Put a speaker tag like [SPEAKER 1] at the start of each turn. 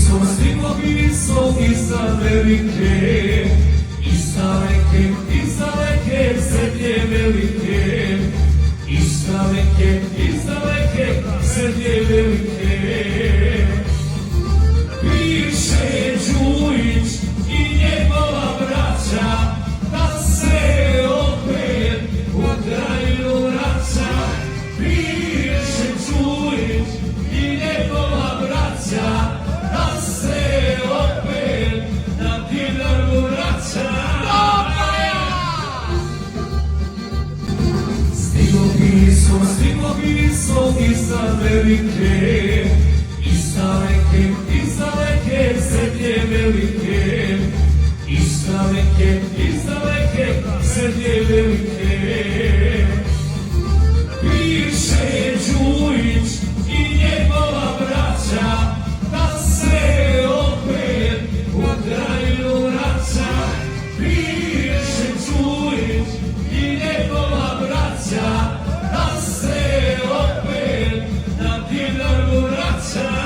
[SPEAKER 1] Stiglo pismo iz Amerike, iz daleke zemlje velike, iz daleke zemlje velike. Piše Đujić i njegova braća, da se opet u kraju vraća. Piše Đujić i njegova braća, da se opet na Dinaru vraća. Stiglo pismo iz Amerike, iz daleke zemlje velike, iz daleke zemlje velike. Piše Đujić i njegova braća, da se opet u kraju vraća. Piše Đujić i njegova braća, da se opet na Dinaru vraća.